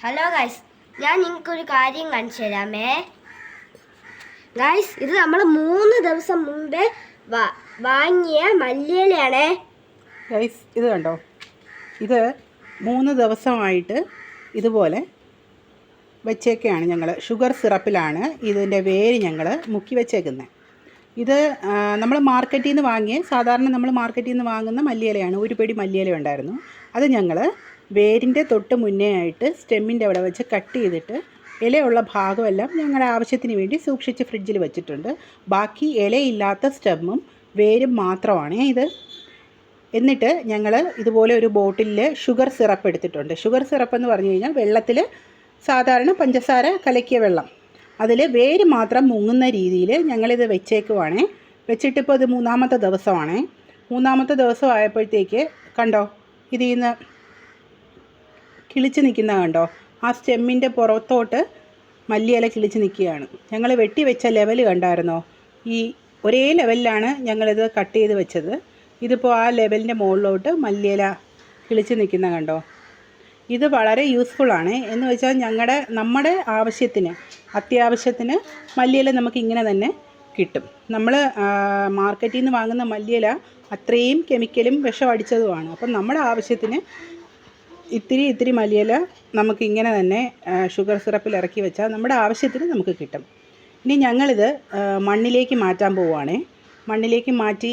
Hello guys, ഞാൻ നിങ്ങൾക്കൊരു കാര്യം കാണിച്ചു തരാമേ. ഗൈസ്, ഇത് നമ്മൾ 3 ദിവസം മുമ്പേ വാങ്ങിയ മല്ലിയിലയാണേ. ഗൈസ്, ഇത് കണ്ടോ, ഇത് 3 ദിവസമായിട്ട് ഇതുപോലെ വെച്ചേക്കാണ്. ഞങ്ങൾ ഷുഗർ സിറപ്പിലാണ് ഇതിൻ്റെ വേര് ഞങ്ങൾ മുക്കി വെച്ചേക്കുന്നത്. ഇത് നമ്മൾ മാർക്കറ്റിൽ നിന്ന് വാങ്ങിയ സാധാരണ നമ്മൾ മാർക്കറ്റിൽ നിന്ന് വാങ്ങുന്ന മല്ലിയിലയാണ്. ഒരു പിടി മല്ലിയില ഉണ്ടായിരുന്നു. അത് ഞങ്ങൾ വേരിൻ്റെ തൊട്ട് മുന്നേ ആയിട്ട് സ്റ്റെമ്മിൻ്റെ അവിടെ വെച്ച് കട്ട് ചെയ്തിട്ട് ഇലയുള്ള ഭാഗമെല്ലാം ഞങ്ങളുടെ ആവശ്യത്തിന് വേണ്ടി സൂക്ഷിച്ച് ഫ്രിഡ്ജിൽ വെച്ചിട്ടുണ്ട്. ബാക്കി ഇലയില്ലാത്ത സ്റ്റെമ്മും വേരും മാത്രമാണ് ഇത്. എന്നിട്ട് ഞങ്ങൾ ഇതുപോലെ ഒരു ബോട്ടിലിൽ ഷുഗർ സിറപ്പ് എടുത്തിട്ടുണ്ട്. ഷുഗർ സിറപ്പ് എന്ന് പറഞ്ഞു കഴിഞ്ഞാൽ വെള്ളത്തിൽ സാധാരണ പഞ്ചസാര കലക്കിയ വെള്ളം, അതിൽ വേര് മാത്രം മുങ്ങുന്ന രീതിയിൽ ഞങ്ങളിത് വെച്ചേക്കുവാണേ. വെച്ചിട്ടിപ്പോൾ ഇത് 3-ാമത്തെ ദിവസമാണേ. 3-ാമത്തെ ദിവസം ആയപ്പോഴത്തേക്ക് കണ്ടോ, ഇതിൽ നിന്ന് കിളിച്ച് നിൽക്കുന്ന കണ്ടോ, ആ സ്റ്റെമ്മിൻ്റെ പുറത്തോട്ട് മല്ലിയില കിളിച്ച് നിൽക്കുകയാണ്. ഞങ്ങൾ വെട്ടി വെച്ച ലെവൽ കണ്ടായിരുന്നോ? ഈ ഒരേ ലെവലിലാണ് ഞങ്ങളിത് കട്ട് ചെയ്ത് വെച്ചത്. ഇതിപ്പോൾ ആ ലെവലിൻ്റെ മുകളിലോട്ട് മല്ലിയില കിളിച്ച് നിൽക്കുന്ന കണ്ടോ. ഇത് വളരെ യൂസ്ഫുള്ളാണ്. എന്ന് വെച്ചാൽ നമ്മുടെ ആവശ്യത്തിന്, അത്യാവശ്യത്തിന് മല്ലിയില നമുക്ക് ഇങ്ങനെ തന്നെ കിട്ടും. നമ്മൾ മാർക്കറ്റിൽ നിന്ന് വാങ്ങുന്ന മല്ലിയില അത്രയും കെമിക്കലും വിഷം അടിച്ചതുമാണ്. അപ്പം നമ്മുടെ ആവശ്യത്തിന് ഇത്തിരി മല്ലിയില നമുക്കിങ്ങനെ തന്നെ ഷുഗർ സിറപ്പിൽ ഇറക്കി വെച്ചാൽ നമ്മുടെ ആവശ്യത്തിന് നമുക്ക് കിട്ടും. ഇനി ഞങ്ങളിത് മണ്ണിലേക്ക് മാറ്റാൻ പോവുകയാണേ. മണ്ണിലേക്ക് മാറ്റി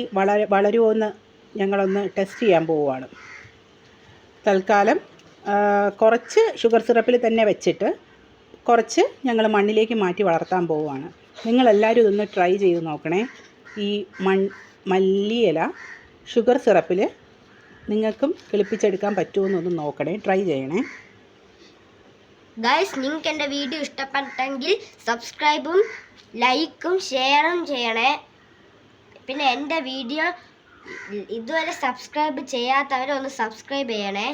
വളരുമോ എന്ന് ഞങ്ങളൊന്ന് ടെസ്റ്റ് ചെയ്യാൻ പോവുകയാണ്. തൽക്കാലം കുറച്ച് ഷുഗർ സിറപ്പിൽ തന്നെ വെച്ചിട്ട് കുറച്ച് ഞങ്ങൾ മണ്ണിലേക്ക് മാറ്റി വളർത്താൻ പോവുകയാണ്. നിങ്ങളെല്ലാവരും ഇതൊന്ന് ട്രൈ ചെയ്ത് നോക്കണേ. ഈ മല്ലിയില ഷുഗർ സിറപ്പിൽ നിങ്ങൾക്കും കിളിപ്പിച്ചെടുക്കാൻ പറ്റുമെന്നൊന്ന് നോക്കണേ, ട്രൈ ചെയ്യണേ. ഗൈസ്, നിങ്ങൾക്ക് എൻ്റെ വീഡിയോ ഇഷ്ടപ്പെട്ടെങ്കിൽ സബ്സ്ക്രൈബും ലൈക്കും ഷെയറും ചെയ്യണേ. പിന്നെ എൻ്റെ വീഡിയോ ഇതുവരെ സബ്സ്ക്രൈബ് ചെയ്യാത്തവരൊന്ന് സബ്സ്ക്രൈബ് ചെയ്യണേ.